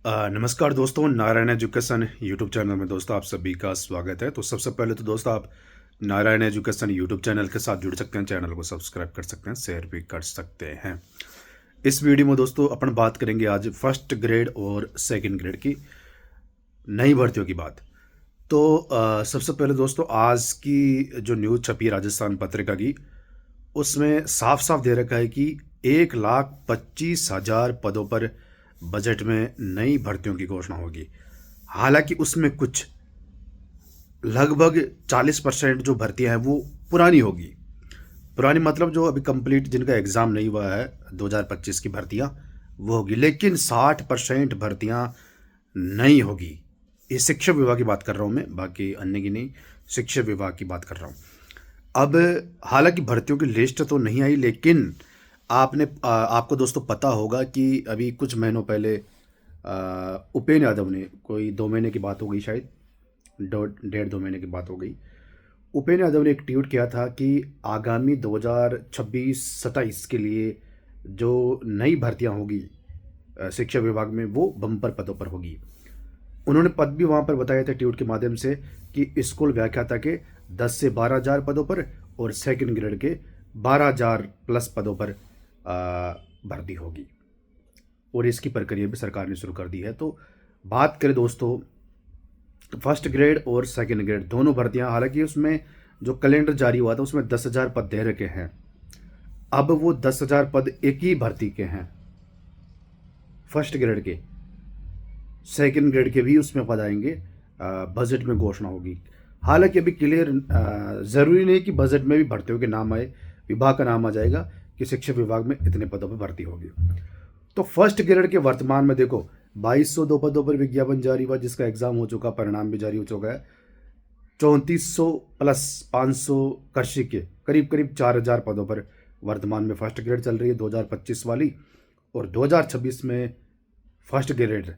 नमस्कार दोस्तों, Narayan education YouTube channel में दोस्तों आप सभी का स्वागत है। तो सबसे पहले तो दोस्तों आप नारायण एजुकेशन यूट्यूब चैनल के साथ जुड़ सकते हैं, चैनल को सब्सक्राइब कर सकते हैं, शेयर भी कर सकते हैं। इस वीडियो में दोस्तों अपन बात करेंगे आज फर्स्ट ग्रेड और सेकंड ग्रेड की नई भर्तियों की बात। तो सबसे पहले दोस्तों आज की जो न्यूज़ छपी राजस्थान पत्रिका की, उसमें साफ साफ दे रखा है कि 1,25,000 पदों पर बजट में नई भर्तियों की घोषणा होगी। हालांकि उसमें कुछ लगभग 40% जो भर्तियां हैं वो पुरानी होगी। पुरानी मतलब जो अभी कंप्लीट जिनका एग्ज़ाम नहीं हुआ है 2025 की भर्तियां वो होगी, लेकिन 60% भर्तियां नई होगी। ये शिक्षा विभाग की बात कर रहा हूँ मैं, बाकी अन्य की नहीं, शिक्षा विभाग की बात कर रहा हूँ। अब हालांकि भर्तियों की लिस्ट तो नहीं आई, लेकिन आपको दोस्तों पता होगा कि अभी कुछ महीनों पहले उपेंद्र यादव ने, कोई 2 महीने की बात हो गई शायद, 1.5-2 महीने की बात हो गई, उपेंद्र यादव ने एक ट्वीट किया था कि आगामी 2026-27 के लिए जो नई भर्तियां होगी शिक्षा विभाग में वो बम्पर पदों पर होगी। उन्होंने पद भी वहाँ पर बताए थे ट्वीट के माध्यम से कि स्कूल व्याख्याता के 10 से 12,000 पदों पर और सेकंड ग्रेड के 12,000 प्लस पदों पर भर्ती होगी, और इसकी प्रक्रिया भी सरकार ने शुरू कर दी है। तो बात करें दोस्तों फर्स्ट ग्रेड और सेकंड ग्रेड दोनों भर्तियां, हालांकि उसमें जो कैलेंडर जारी हुआ था उसमें 10,000 पद दे रखे हैं। अब वो 10,000 पद एक ही भर्ती के हैं, फर्स्ट ग्रेड के। सेकंड ग्रेड के भी उसमें पद आएंगे, बजट में घोषणा होगी। हालांकि अभी क्लियर ज़रूरी नहीं कि बजट में भी भर्तियों के नाम आए, विभाग का नाम आ जाएगा कि शिक्षा विभाग में इतने पदों पर भर्ती होगी। तो फर्स्ट ग्रेड के वर्तमान में देखो 2,202 पदों पर विज्ञापन जारी हुआ, जिसका एग्ज़ाम हो चुका, परिणाम भी जारी हो चुका है। 3,400 प्लस 500 कृषि के करीब करीब 4,000 पदों पर वर्तमान में फर्स्ट ग्रेड चल रही है 2025 वाली, और 2026 में फर्स्ट ग्रेड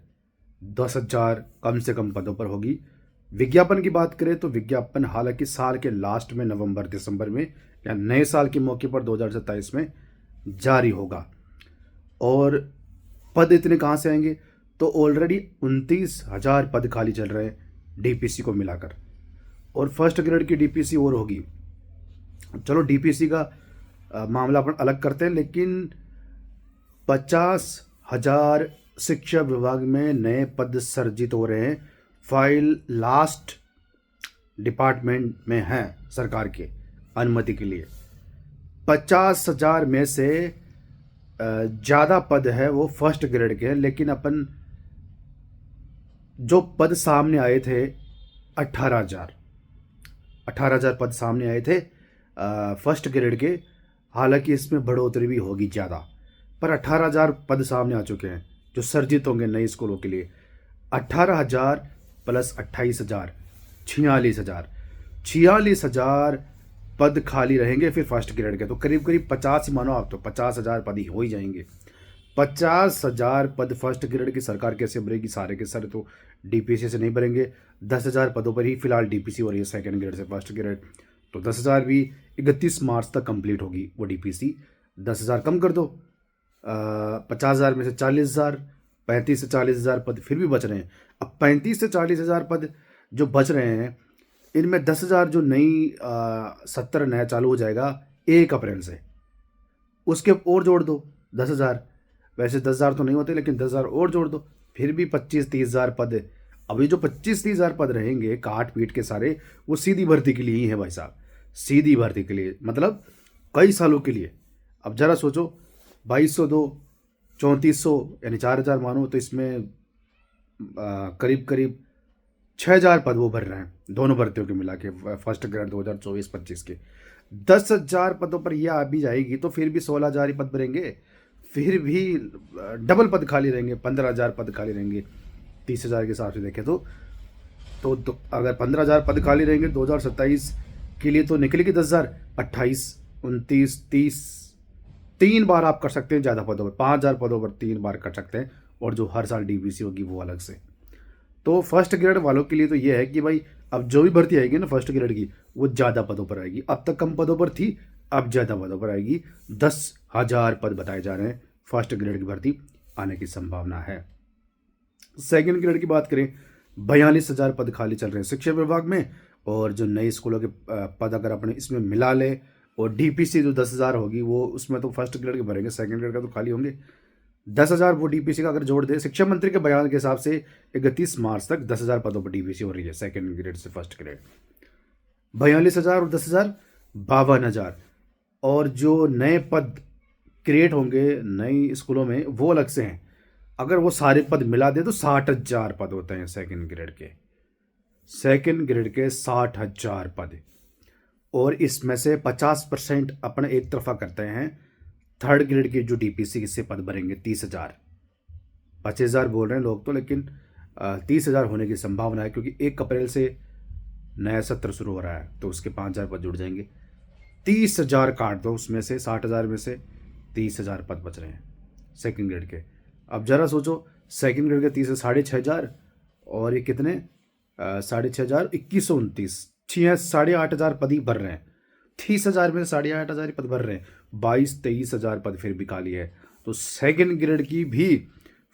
10,000 कम से कम पदों पर होगी। विज्ञापन की बात करें तो विज्ञापन हालांकि साल के लास्ट में नवंबर दिसंबर में या नए साल के मौके पर 2027 में जारी होगा। और पद इतने कहाँ से आएंगे, तो ऑलरेडी 29,000 पद खाली चल रहे हैं डीपीसी को मिलाकर, और फर्स्ट ग्रेड की डीपीसी और होगी। चलो डीपीसी का मामला अपन अलग करते हैं, लेकिन 50,000 शिक्षा विभाग में नए पद सृजित हो रहे हैं। फाइल लास्ट डिपार्टमेंट में है सरकार के अनुमति के लिए। 50,000 में से ज़्यादा पद है वो फर्स्ट ग्रेड के हैं, लेकिन अपन जो पद सामने आए थे 18,000 पद सामने आए थे फर्स्ट ग्रेड के। हालांकि इसमें बढ़ोतरी भी होगी ज़्यादा, पर 18,000 पद सामने आ चुके हैं जो सर्जित होंगे नए स्कूलों के लिए। 18,000 प्लस 28,000 46,000 पद खाली रहेंगे फिर फर्स्ट ग्रेड के। तो करीब करीब 50 ही मानो आप, तो 50,000 पद ही हो ही जाएंगे। 50,000 पद फर्स्ट ग्रेड की सरकार कैसे भरेगी? सारे के सारे तो डीपीसी से नहीं भरेंगे। 10,000 पदों पर ही फिलहाल डीपीसी हो रही है सेकंड ग्रेड से फर्स्ट ग्रेड। तो 10,000 भी 31 मार्च तक कंप्लीट होगी वो डीपीसी। 10,000 कम कर दो, 50,000 में से 40,000, 35 से 40,000 पद फिर भी बच रहे हैं। अब 35 से 40,000 पद जो बच रहे हैं, इनमें 10,000 जो नई सत्र नया चालू हो जाएगा 1 अप्रैल से, उसके और जोड़ दो 10,000। वैसे 10,000 तो नहीं होते, लेकिन 10,000 और जोड़ दो, फिर भी 25-30,000 पद। अभी जो 25-30,000 पद रहेंगे काट पीट के सारे, वो सीधी भर्ती के लिए ही है भाई साहब, सीधी भर्ती के लिए, मतलब कई सालों के लिए। अब जरा सोचो 2,202 3400 यानी 4,000 मानो, तो इसमें करीब करीब 6,000 पद वो भर रहे हैं दोनों भर्तियों के मिला के फर्स्ट ग्रेड 2024-25 के। 10,000 पदों पर यह आ भी जाएगी तो फिर भी 16,000 ही पद भरेंगे, फिर भी डबल पद खाली रहेंगे, 15,000 पद खाली रहेंगे 30,000 के हिसाब से देखें तो अगर 15,000 पद खाली रहेंगे 2027 के लिए, तो निकलेगी 10,000, 28, 29, 30, 3 बार आप कर सकते हैं ज़्यादा पदों पर, 5,000 पदों पर 3 बार कर सकते हैं, और जो हर साल डीपीसी होगी वो अलग से। तो फर्स्ट ग्रेड वालों के लिए तो ये है कि भाई अब जो भी भर्ती आएगी ना फर्स्ट ग्रेड की, वो ज़्यादा पदों पर आएगी। अब तक कम पदों पर थी, अब ज़्यादा पदों पर आएगी। 10,000 पद बताए जा रहे हैं फर्स्ट ग्रेड की भर्ती आने की संभावना है। सेकंड ग्रेड की बात करें, 42,000 पद खाली चल रहे हैं शिक्षा विभाग में। और जो नए स्कूलों के पद अगर अपने इसमें मिला ले और डीपीसी जो 10,000 होगी वो उसमें तो फर्स्ट ग्रेड के भरेंगे, सेकंड ग्रेड का तो खाली होंगे। 10,000 वो डीपीसी का अगर जोड़ दे, शिक्षा मंत्री के बयान के हिसाब से 31 मार्च तक 10,000 पदों पर डीपीसी हो रही है सेकंड ग्रेड से फर्स्ट ग्रेड। 42,000 और 10,000 52,000। और जो नए पद क्रिएट होंगे नई स्कूलों में वो अलग से हैं। अगर वो सारे पद मिला दे तो 60,000 पद होते हैं सेकंड ग्रेड के। सेकंड ग्रेड के 60,000 पद। और इसमें से 50% अपने एक तरफा करते हैं थर्ड ग्रेड की जो डीपीसी से पद भरेंगे 30,000। 25,000 बोल रहे हैं लोग तो, लेकिन 30,000 होने की संभावना है क्योंकि 1 अप्रैल से नया सत्र शुरू हो रहा है तो उसके 5,000 पद जुड़ जाएंगे। 30,000 काट दो उसमें से, 60,000 में से 30,000 पद बच रहे हैं सेकंड ग्रेड के। अब जरा सोचो, सेकंड ग्रेड के 30 से 6,500 और ये कितने 6,500 2129 8,500 पद ही भर रहे हैं। 30,000 में 8,500 पद भर रहे हैं, 22-23,000 पद फिर भी खाली है। तो सेकंड ग्रेड की भी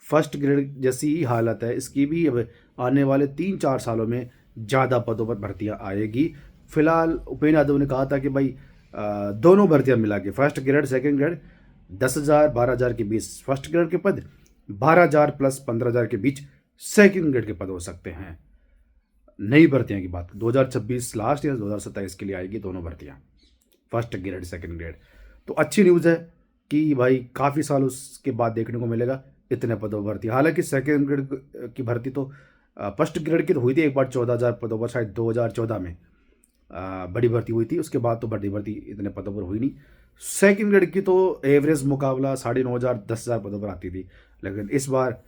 फर्स्ट ग्रेड जैसी ही हालत है, इसकी भी अब आने वाले 3-4 सालों में ज़्यादा पदों पर भर्तियां आएगी। फिलहाल उपेंद्र यादव ने कहा था कि भाई दोनों भर्तियां मिला के फर्स्ट ग्रेड सेकंड ग्रेड 10,000 12,000 के बीच फर्स्ट ग्रेड के पद, 12,000 प्लस 15,000 के बीच सेकंड ग्रेड के पद हो सकते हैं। नई भर्तियां की बात 2026 लास्ट या 2027 के लिए आएगी दोनों भर्तियां, फर्स्ट ग्रेड सेकंड ग्रेड। तो अच्छी न्यूज़ है कि भाई काफ़ी साल उसके बाद देखने को मिलेगा इतने पदों पर भर्ती। हालांकि सेकंड ग्रेड की भर्ती तो फर्स्ट ग्रेड की तो हुई थी एक बार 14,000 पदों पर, शायद 2014 में बड़ी भर्ती हुई थी। उसके बाद तो बड़ी भर्ती इतने पदों पर हुई नहीं। सेकंड ग्रेड की तो एवरेज मुकाबला 9,500 10,000 पदों पर आती थी, लेकिन इस बार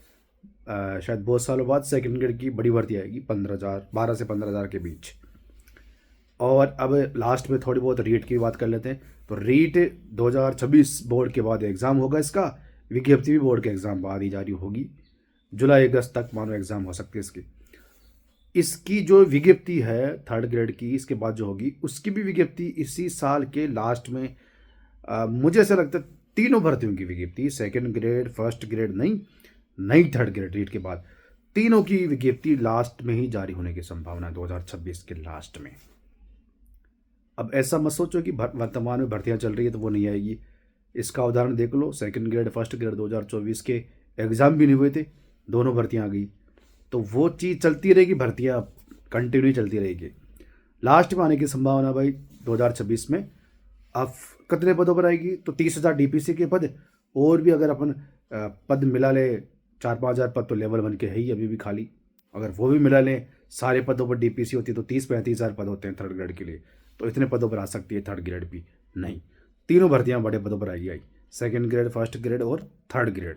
शायद बहुत सालों बाद सेकंड ग्रेड की बड़ी भर्ती आएगी 12 से 15,000 के बीच। और अब लास्ट में थोड़ी बहुत रीट की बात कर लेते हैं। तो रीट 2026 बोर्ड के बाद एग्ज़ाम होगा, इसका विज्ञप्ति भी बोर्ड के एग्ज़ाम बाद ही जारी होगी। जुलाई अगस्त तक मानो एग्ज़ाम हो सकती है इसकी जो विज्ञप्ति है थर्ड ग्रेड की इसके बाद जो होगी उसकी भी विज्ञप्ति इसी साल के लास्ट में। मुझे ऐसा लगता है तीनों भर्तियों की विज्ञप्ति, सेकंड ग्रेड फर्स्ट ग्रेड नहीं, नई थर्ड ग्रेड रीट के बाद तीनों की विज्ञप्ति लास्ट में ही जारी होने की संभावना है 2026 के लास्ट में। अब ऐसा मत सोचो कि वर्तमान में भर्तियां चल रही है तो वो नहीं आएगी। इसका उदाहरण देख लो, सेकंड ग्रेड फर्स्ट ग्रेड 2024 के एग्ज़ाम भी नहीं हुए थे, दोनों भर्तियां आ गई। तो वो चीज़ चलती रहेगी, भर्तियां कंटिन्यू चलती रहेगी। लास्ट में आने की संभावना भाई 2026 में अब कितने पदों पर आएगी तो 30,000 डीपीसी के पद, और भी अगर अपन पद मिला ले 4-5,000 पद तो लेवल 1 के है ही अभी भी खाली, अगर वो भी मिला लें सारे पदों पर डीपीसी होती है तो 30-35,000 पद होते हैं थर्ड ग्रेड के लिए। तो इतने पदों पर आ सकती है थर्ड ग्रेड भी नहीं, तीनों भर्तियां बड़े पदों पर आएगी, सेकंड ग्रेड फर्स्ट ग्रेड और थर्ड ग्रेड।